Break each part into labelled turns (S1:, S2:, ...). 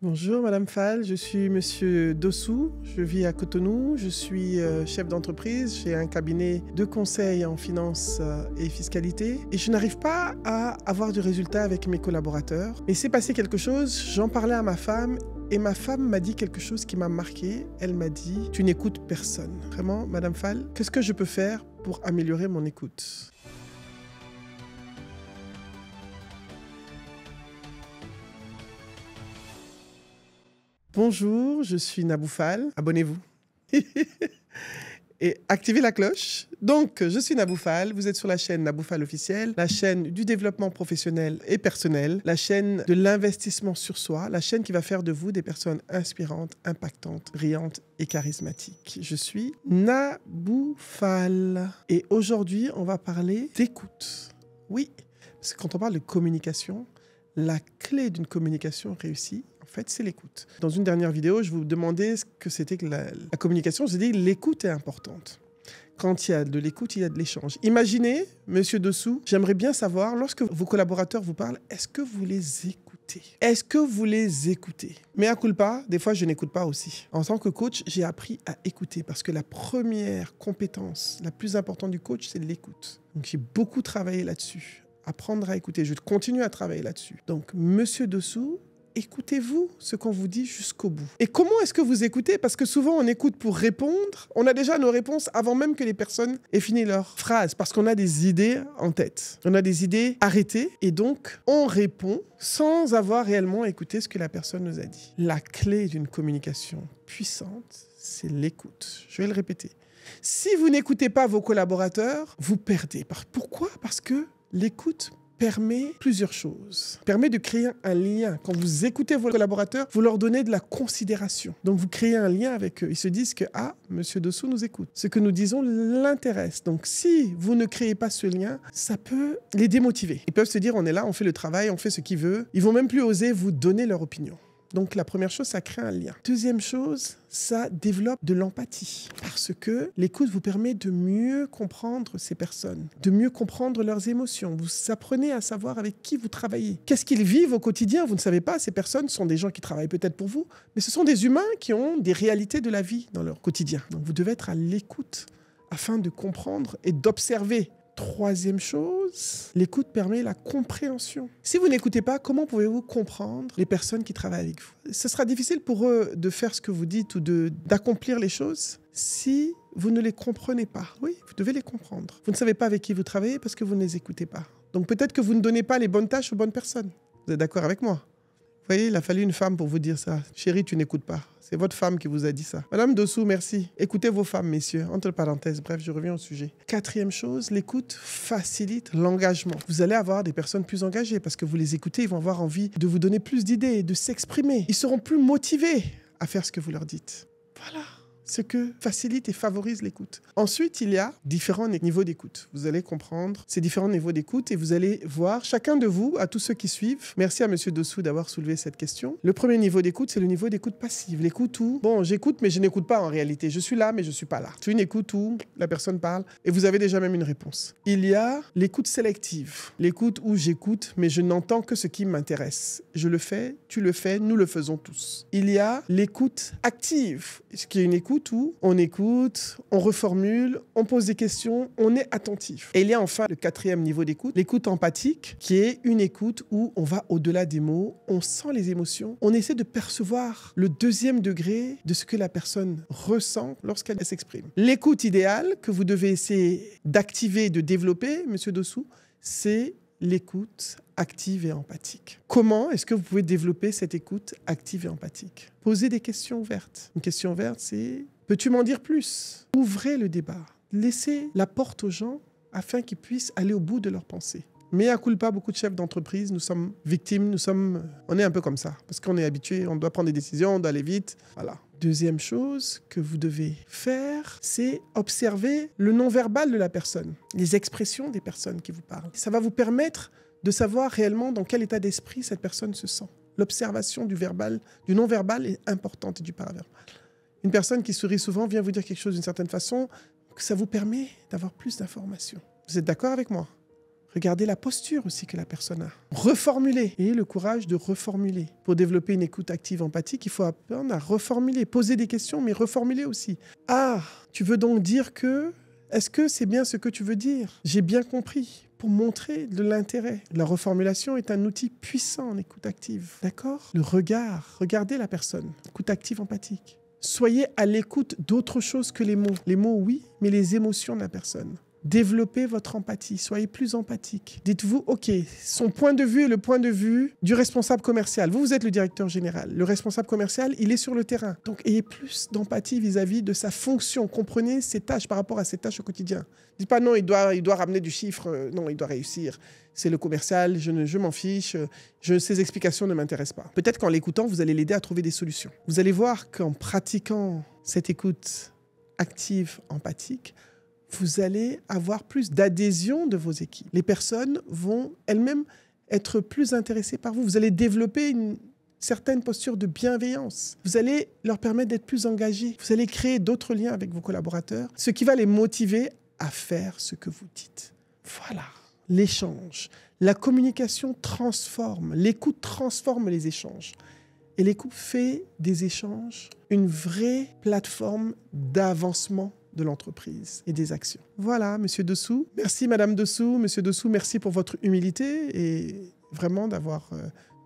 S1: Bonjour Madame Fall, je suis Monsieur Dossou, je vis à Cotonou, je suis chef d'entreprise, j'ai un cabinet de conseil en finance et fiscalité et je n'arrive pas à avoir du résultat avec mes collaborateurs. Mais c'est passé quelque chose, j'en parlais à ma femme et ma femme m'a dit quelque chose qui m'a marqué. Elle m'a dit « Tu n'écoutes personne ». Vraiment, Madame Fall, qu'est-ce que je peux faire pour améliorer mon écoute ? Bonjour, je suis Nabou Fall. Abonnez-vous. Et activez la cloche. Donc, je suis Nabou Fall. Vous êtes sur la chaîne Nabou Fall officielle, la chaîne du développement professionnel et personnel, la chaîne de l'investissement sur soi, la chaîne qui va faire de vous des personnes inspirantes, impactantes, brillantes et charismatiques. Je suis Nabou Fall. Et aujourd'hui, on va parler d'écoute. Oui, parce que quand on parle de communication, la clé d'une communication réussie, en fait, c'est l'écoute. Dans une dernière vidéo, je vous demandais ce que c'était que la communication. Je dis l'écoute est importante. Quand il y a de l'écoute, il y a de l'échange. Imaginez, Monsieur Dessous, j'aimerais bien savoir, lorsque vos collaborateurs vous parlent, est-ce que vous les écoutez ? Est-ce que vous les écoutez ? Mais à culpa, des fois, je n'écoute pas aussi. En tant que coach, j'ai appris à écouter parce que la première compétence, la plus importante du coach, c'est l'écoute. Donc, j'ai beaucoup travaillé là-dessus. Apprendre à écouter. Je continue à travailler là-dessus. Donc, Monsieur Dessous, écoutez-vous ce qu'on vous dit jusqu'au bout. Et comment est-ce que vous écoutez ? Parce que souvent, on écoute pour répondre. On a déjà nos réponses avant même que les personnes aient fini leur phrase. Parce qu'on a des idées en tête. On a des idées arrêtées. Et donc, on répond sans avoir réellement écouté ce que la personne nous a dit. La clé d'une communication puissante, c'est l'écoute. Je vais le répéter. Si vous n'écoutez pas vos collaborateurs, vous perdez. Pourquoi ? Parce que l'écoute permet plusieurs choses. Permet de créer un lien. Quand vous écoutez vos collaborateurs, vous leur donnez de la considération. Donc, vous créez un lien avec eux. Ils se disent que, Monsieur Dessous nous écoute. Ce que nous disons l'intéresse. Donc, si vous ne créez pas ce lien, ça peut les démotiver. Ils peuvent se dire, on est là, on fait le travail, on fait ce qu'ils veulent. Ils vont même plus oser vous donner leur opinion. Donc, la première chose, ça crée un lien. Deuxième chose, ça développe de l'empathie. Parce que l'écoute vous permet de mieux comprendre ces personnes, de mieux comprendre leurs émotions. Vous apprenez à savoir avec qui vous travaillez. Qu'est-ce qu'ils vivent au quotidien ? Vous ne savez pas. Ces personnes sont des gens qui travaillent peut-être pour vous, mais ce sont des humains qui ont des réalités de la vie dans leur quotidien. Donc, vous devez être à l'écoute afin de comprendre et d'observer. Troisième chose, l'écoute permet la compréhension. Si vous n'écoutez pas, comment pouvez-vous comprendre les personnes qui travaillent avec vous ? Ce sera difficile pour eux de faire ce que vous dites ou d'accomplir les choses si vous ne les comprenez pas. Oui, vous devez les comprendre. Vous ne savez pas avec qui vous travaillez parce que vous ne les écoutez pas. Donc peut-être que vous ne donnez pas les bonnes tâches aux bonnes personnes. Vous êtes d'accord avec moi ? Vous voyez, il a fallu une femme pour vous dire ça. Chérie, tu n'écoutes pas. C'est votre femme qui vous a dit ça. Madame Dossou, merci. Écoutez vos femmes, messieurs. Entre parenthèses, bref, je reviens au sujet. Quatrième chose, l'écoute facilite l'engagement. Vous allez avoir des personnes plus engagées parce que vous les écoutez, ils vont avoir envie de vous donner plus d'idées, de s'exprimer. Ils seront plus motivés à faire ce que vous leur dites. Voilà ce que facilite et favorise l'écoute. Ensuite, il y a différents niveaux d'écoute. Vous allez comprendre ces différents niveaux d'écoute et vous allez voir, chacun de vous, à tous ceux qui suivent, merci à Monsieur Dossou d'avoir soulevé cette question. Le premier niveau d'écoute, c'est le niveau d'écoute passive. L'écoute où, j'écoute, mais je n'écoute pas en réalité. Je suis là, mais je ne suis pas là. C'est une écoute où la personne parle et vous avez déjà même une réponse. Il y a l'écoute sélective. L'écoute où j'écoute, mais je n'entends que ce qui m'intéresse. Je le fais, tu le fais, nous le faisons tous. Il y a l'écoute active, ce qui est une écoute où on écoute, on reformule, on pose des questions, on est attentif. Et il y a enfin le quatrième niveau d'écoute, l'écoute empathique, qui est une écoute où on va au-delà des mots, on sent les émotions, on essaie de percevoir le deuxième degré de ce que la personne ressent lorsqu'elle s'exprime. L'écoute idéale que vous devez essayer d'activer, de développer, Monsieur Dossou, c'est l'écoute active et empathique. Comment est-ce que vous pouvez développer cette écoute active et empathique ? Posez des questions ouvertes. Une question ouverte, c'est « Peux-tu m'en dire plus ?» Ouvrez le débat. Laissez la porte aux gens afin qu'ils puissent aller au bout de leurs pensées. Mais à culpa, beaucoup de chefs d'entreprise, nous sommes victimes, on est un peu comme ça. Parce qu'on est habitué, on doit prendre des décisions, on doit aller vite. Voilà. Deuxième chose que vous devez faire, c'est observer le non-verbal de la personne, les expressions des personnes qui vous parlent. Ça va vous permettre de savoir réellement dans quel état d'esprit cette personne se sent. L'observation du non-verbal est importante et du paraverbal. Une personne qui sourit souvent vient vous dire quelque chose d'une certaine façon, que ça vous permet d'avoir plus d'informations. Vous êtes d'accord avec moi ? Regardez la posture aussi que la personne a. Reformuler. Ayez le courage de reformuler. Pour développer une écoute active empathique, il faut apprendre à reformuler. Poser des questions, mais reformuler aussi. Ah, tu veux donc dire que... Est-ce que c'est bien ce que tu veux dire? J'ai bien compris. Pour montrer de l'intérêt. La reformulation est un outil puissant en écoute active. D'accord? Le regard. Regardez la personne. Écoute active empathique. Soyez à l'écoute d'autre chose que les mots. Les mots, oui, mais les émotions de la personne. Développez votre empathie, soyez plus empathique. Dites-vous, OK, son point de vue est le point de vue du responsable commercial. Vous êtes le directeur général. Le responsable commercial, il est sur le terrain. Donc, ayez plus d'empathie vis-à-vis de sa fonction. Comprenez ses tâches par rapport à ses tâches au quotidien. Dites pas, non, il doit ramener du chiffre. Non, il doit réussir. C'est le commercial, je m'en fiche. Ces explications ne m'intéressent pas. Peut-être qu'en l'écoutant, vous allez l'aider à trouver des solutions. Vous allez voir qu'en pratiquant cette écoute active, empathique, vous allez avoir plus d'adhésion de vos équipes. Les personnes vont elles-mêmes être plus intéressées par vous. Vous allez développer une certaine posture de bienveillance. Vous allez leur permettre d'être plus engagés. Vous allez créer d'autres liens avec vos collaborateurs, ce qui va les motiver à faire ce que vous dites. Voilà, l'échange. La communication transforme, l'écoute transforme les échanges. Et l'écoute fait des échanges une vraie plateforme d'avancement de l'entreprise et des actions. Voilà, Monsieur Dessous. Merci, Madame Dessous. Monsieur Dessous, merci pour votre humilité et vraiment d'avoir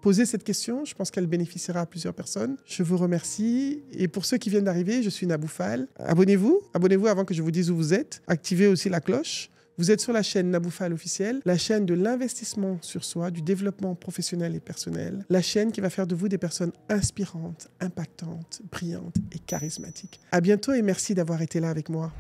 S1: posé cette question. Je pense qu'elle bénéficiera à plusieurs personnes. Je vous remercie. Et pour ceux qui viennent d'arriver, je suis Nabou Fall. Abonnez-vous. Abonnez-vous avant que je vous dise où vous êtes. Activez aussi la cloche. Vous êtes sur la chaîne Nabou Fall officielle, la chaîne de l'investissement sur soi, du développement professionnel et personnel, la chaîne qui va faire de vous des personnes inspirantes, impactantes, brillantes et charismatiques. À bientôt et merci d'avoir été là avec moi.